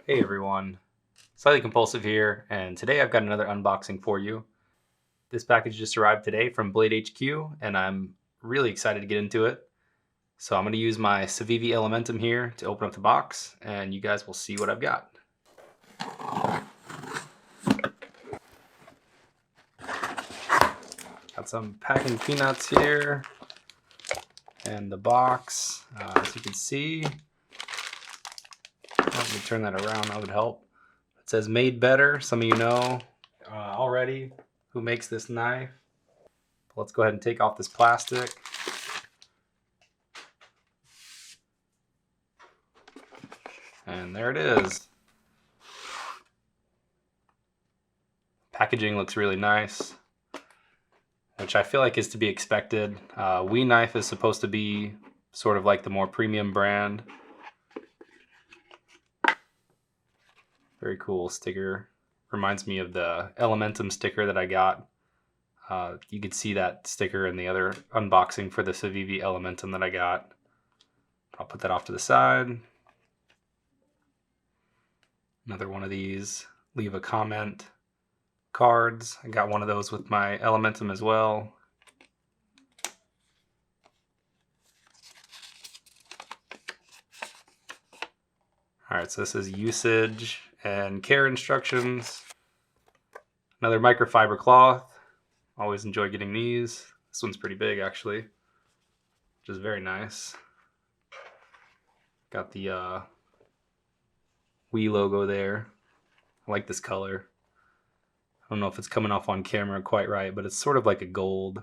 Hey everyone, Slightly Compulsive here, and today I've got another unboxing for you. This package just arrived today from Blade HQ, and I'm really excited to get into it. So I'm going to use my Civivi Elementum here to open up the box, and you guys will see what I've got. Got some packing peanuts here, and the box, as you can see, let me turn that around, that would help. It says made better. Some of you know already who makes this knife. Let's go ahead and take off this plastic. And there it is. Packaging looks really nice, which I feel like is to be expected. We Knife is supposed to be sort of like the more premium brand. Very cool sticker. Reminds me of the Elementum sticker that I got. You could see that sticker in the other unboxing for the Civivi Elementum that I got. I'll put that off to the side. Another one of these. Leave a comment cards. I got one of those with my Elementum as well. Alright, so this is usage and care instructions. Another microfiber cloth. Always enjoy getting these. This one's pretty big actually, which is very nice. Got the We logo there. I like this color. I don't know if it's coming off on camera quite right, but it's sort of like a gold.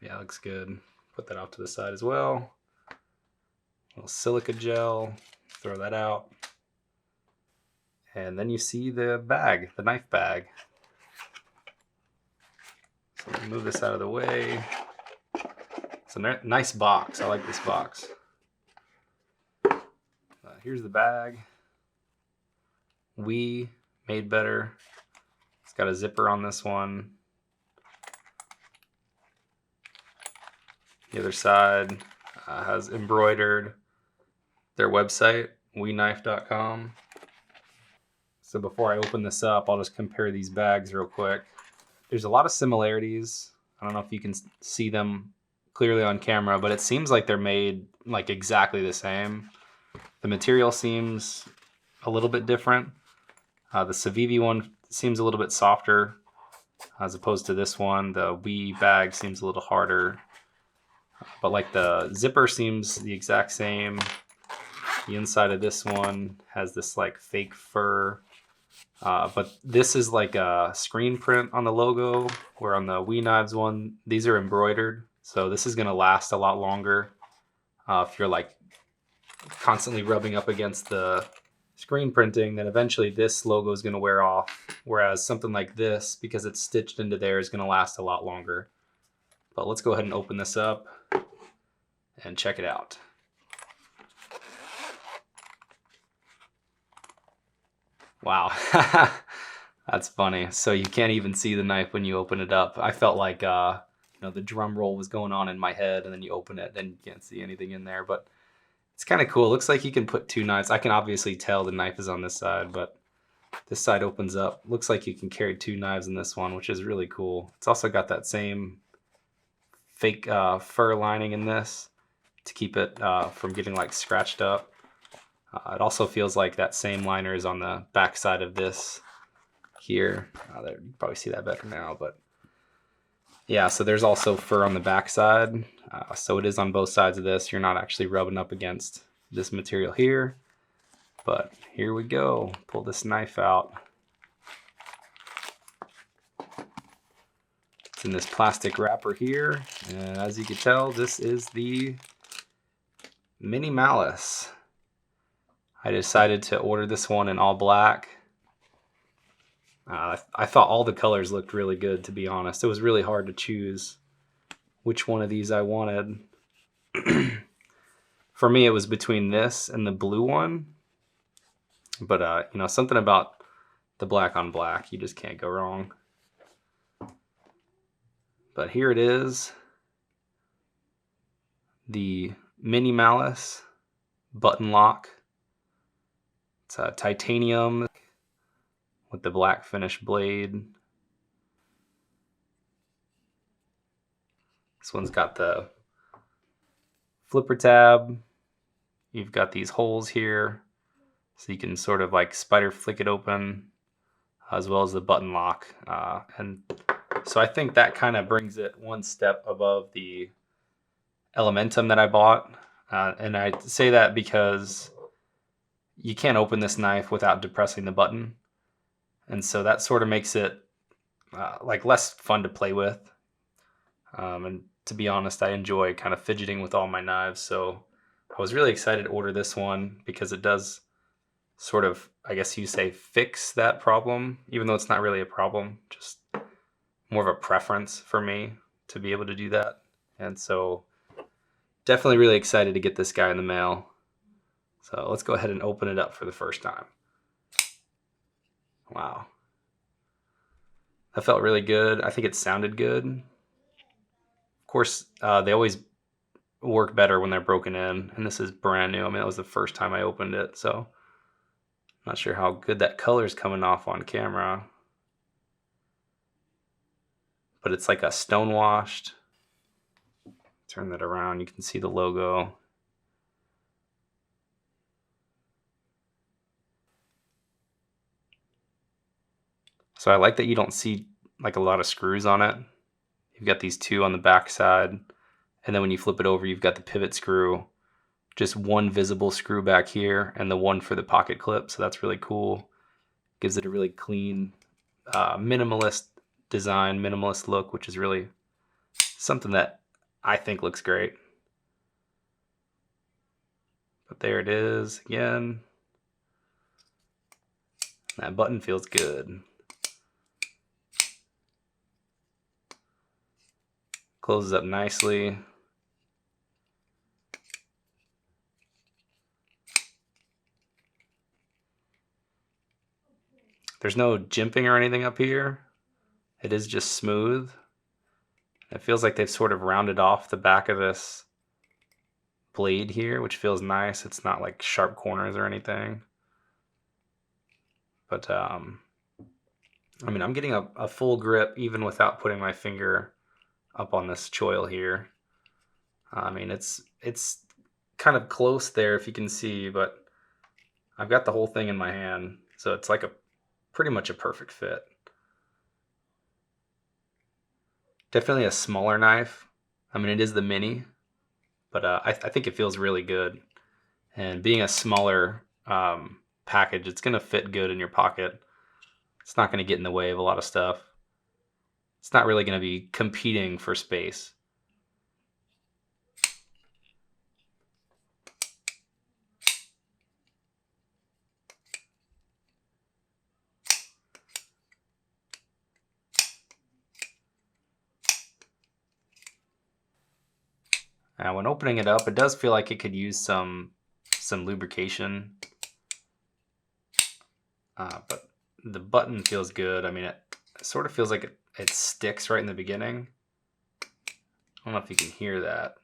Yeah, looks good. Put that off to the side as well. A little silica gel. Throw that out. And then you see the bag, the knife bag. So let me move this out of the way. It's a nice box. I like this box. Here's the bag. We Made Better. It's got a zipper on this one. The other side has embroidered their website, WeKnife.com. So before I open this up, I'll just compare these bags real quick. There's a lot of similarities. I don't know if you can see them clearly on camera, but it seems like they're made like exactly the same. The material seems a little bit different. The Civivi one seems a little bit softer as opposed to this one. The We bag seems a little harder, but like the zipper seems the exact same. The inside of this one has this like fake fur, but this is like a screen print on the logo, where on the We Knives one, these are embroidered. So this is gonna last a lot longer if you're like constantly rubbing up against the screen printing, then eventually this logo is going to wear off, whereas something like this, because it's stitched into there, is going to last a lot longer. But let's go ahead and open this up and check it out. Wow. That's funny. So you can't even see the knife when you open it up. I felt like the drum roll was going on in my head, and then you open it and you can't see anything in there. But it's kind of cool. It looks like you can put two knives. I can obviously tell the knife is on this side, but this side opens up. Looks like you can carry two knives in this one, which is really cool. It's also got that same fake fur lining in this to keep it from getting like scratched up. It also feels like that same liner is on the back side of this here. There, you can probably see that better now, but yeah, so there's also fur on the back side. So it is on both sides of this. You're not actually rubbing up against this material here. But here we go. Pull this knife out. It's in this plastic wrapper here. And as you can tell, this is the Mini Malice. I decided to order this one in all black. I thought all the colors looked really good, to be honest. It was really hard to choose which one of these I wanted. For me, it was between this and the blue one. But, something about the black on black, you just can't go wrong. But here it is. The Mini Malice button lock. It's a titanium with the black finish blade. This one's got the flipper tab. You've got these holes here, so you can sort of like spider flick it open, as well as the button lock. And so I think that kind of brings it one step above the Elementum that I bought. And I say that because you can't open this knife without depressing the button. And so that sort of makes it like less fun to play with. And to be honest, I enjoy kind of fidgeting with all my knives. So I was really excited to order this one because it does sort of, I guess you say, fix that problem, even though it's not really a problem, just more of a preference for me to be able to do that. And so definitely really excited to get this guy in the mail. So let's go ahead and open it up for the first time. Wow. That felt really good. I think it sounded good. Of course, they always work better when they're broken in, and this is brand new. I mean, that was the first time I opened it, so not sure how good that color's coming off on camera. But it's like a stone washed. Turn that around, you can see the logo. So I like that you don't see like a lot of screws on it. You've got these two on the back side, and then when you flip it over, you've got the pivot screw. Just one visible screw back here and the one for the pocket clip, so that's really cool. Gives it a really clean, minimalist design, minimalist look, which is really something that I think looks great. But there it is again. That button feels good. Closes up nicely. There's no jimping or anything up here. It is just smooth. It feels like they've sort of rounded off the back of this blade here, which feels nice. It's not like sharp corners or anything. But I mean, I'm getting a full grip even without putting my finger up on this choil here. I mean, it's kind of close there if you can see, but I've got the whole thing in my hand, so it's like pretty much a perfect fit. Definitely a smaller knife. I mean, it is the mini, but I think it feels really good. And being a smaller package, it's gonna fit good in your pocket. It's not gonna get in the way of a lot of stuff. It's not really gonna be competing for space. Now, when opening it up, it does feel like it could use some lubrication, but the button feels good. I mean, it sort of feels like it sticks right in the beginning. I don't know if you can hear that.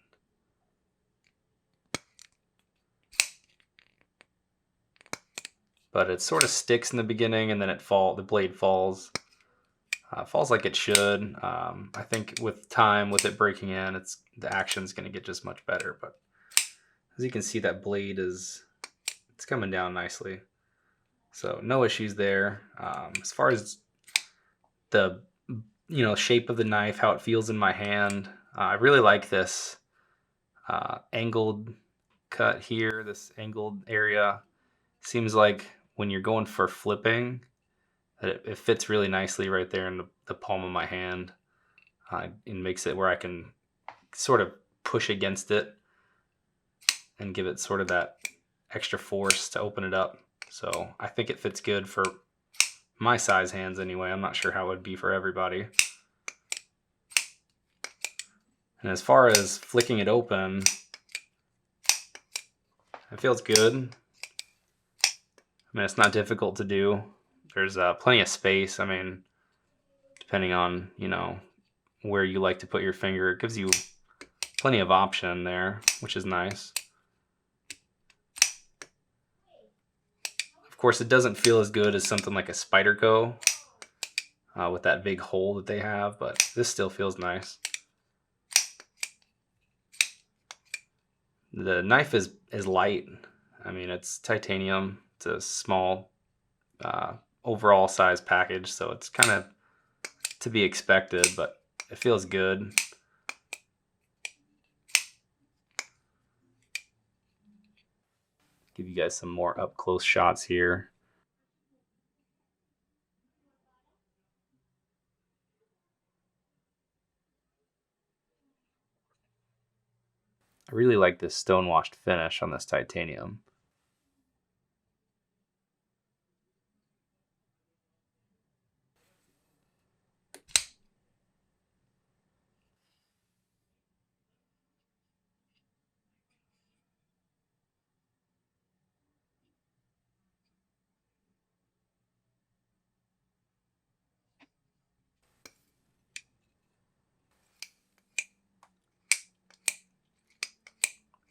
But it sort of sticks in the beginning, and then the blade falls. Falls like it should. I think with time, with it breaking in, the action's going to get just much better. But as you can see, that blade it's coming down nicely. So no issues there. As far as the shape of the knife, how it feels in my hand, I really like this angled cut here. This angled area seems like when you're going for flipping, that it fits really nicely right there in the palm of my hand. It makes it where I can sort of push against it and give it sort of that extra force to open it up. So I think it fits good for my size hands anyway. I'm not sure how it would be for everybody. And as far as flicking it open, it feels good. I mean, it's not difficult to do. There's plenty of space. I mean, depending on, where you like to put your finger, it gives you plenty of option there, which is nice. Of course, it doesn't feel as good as something like a Spyderco with that big hole that they have, but this still feels nice. The knife is light. I mean, it's titanium. It's a small overall size package, so it's kind of to be expected, but it feels good. Give you guys some more up close shots here. I really like this stone-washed finish on this titanium.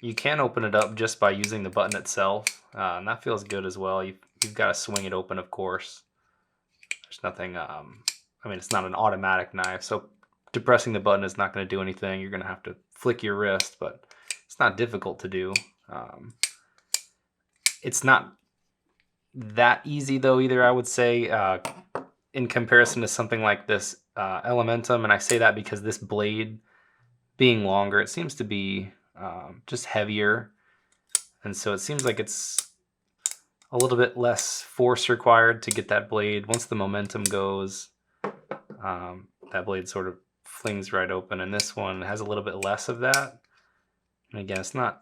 You can open it up just by using the button itself, and that feels good as well. You've got to swing it open, of course. There's nothing, I mean, it's not an automatic knife, so depressing the button is not going to do anything. You're going to have to flick your wrist, but it's not difficult to do. It's not that easy though either, I would say, in comparison to something like this Elementum, and I say that because this blade being longer, it seems to be just heavier, and so it seems like it's a little bit less force required to get that blade. Once the momentum goes, that blade sort of flings right open, and this one has a little bit less of that. And again, it's not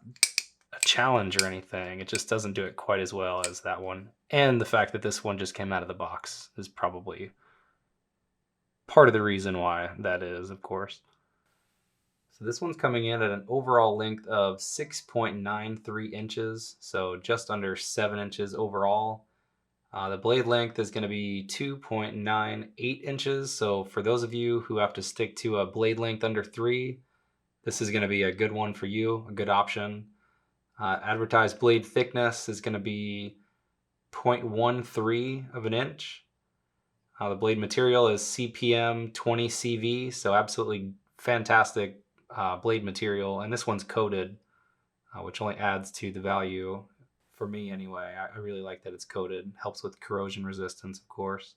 a challenge or anything, it just doesn't do it quite as well as that one. And the fact that this one just came out of the box is probably part of the reason why that is, of course. So this one's coming in at an overall length of 6.93 inches, so just under 7 inches overall. The blade length is going to be 2.98 inches, so for those of you who have to stick to a blade length under 3, this is going to be a good one for you, a good option. Advertised blade thickness is going to be 0.13 of an inch. The blade material is CPM 20 CV, so absolutely fantastic blade material, and this one's coated, which only adds to the value for me anyway. I really like that it's coated. Helps with corrosion resistance, of course.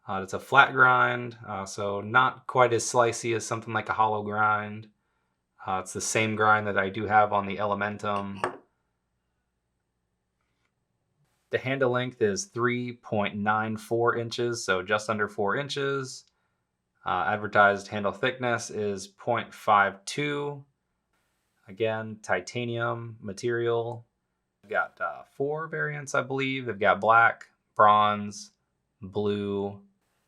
It's a flat grind, so not quite as slicey as something like a hollow grind. It's the same grind that I do have on the Elementum. The handle length is 3.94 inches, so just under 4 inches. Advertised handle thickness is 0.52. Again, titanium material. We've got 4 variants, I believe. They've got black, bronze, blue,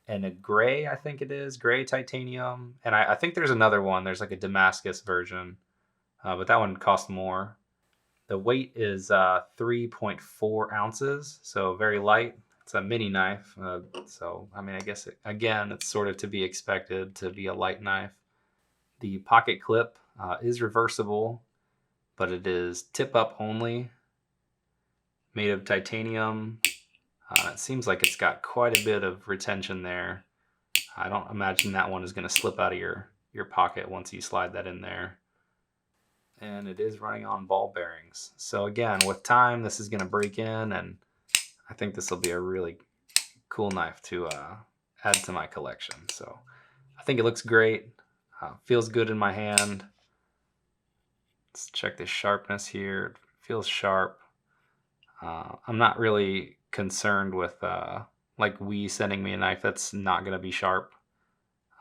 and a gray, I think it is. Gray titanium. And I think there's another one. There's like a Damascus version, but that one costs more. The weight is 3.4 ounces, so very light. It's a mini knife, so I mean, I guess again, it's sort of to be expected to be a light knife. The pocket clip is reversible, but it is tip up only, made of titanium. It seems like it's got quite a bit of retention there. I don't imagine that one is going to slip out of your pocket once you slide that in there. And it is running on ball bearings. So again, with time, this is going to break in, and I think this will be a really cool knife to add to my collection. So I think it looks great. Feels good in my hand. Let's check the sharpness here. It feels sharp. I'm not really concerned with like WE sending me a knife that's not going to be sharp.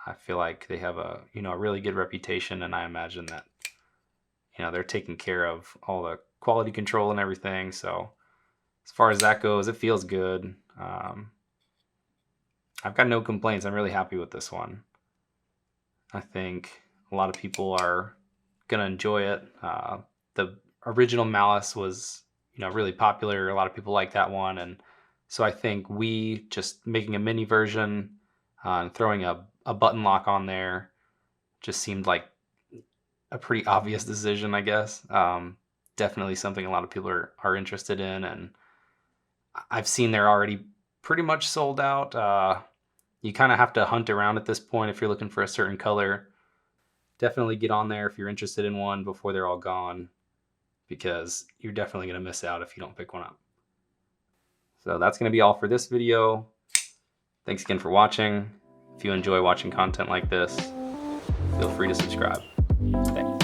I feel like they have a really good reputation, and I imagine that they're taking care of all the quality control and everything. So as far as that goes, it feels good. I've got no complaints. I'm really happy with this one. I think a lot of people are gonna enjoy it. The original Malice was really popular. A lot of people like that one, and so I think we just making a mini version and throwing a button lock on there just seemed like a pretty obvious decision, I guess. Definitely something a lot of people are interested in, and I've seen they're already pretty much sold out. You kind of have to hunt around at this point if you're looking for a certain color. Definitely get on there if you're interested in one before they're all gone, because you're definitely going to miss out if you don't pick one up. So that's going to be all for this video. Thanks again for watching. If you enjoy watching content like this, feel free to subscribe. Thanks.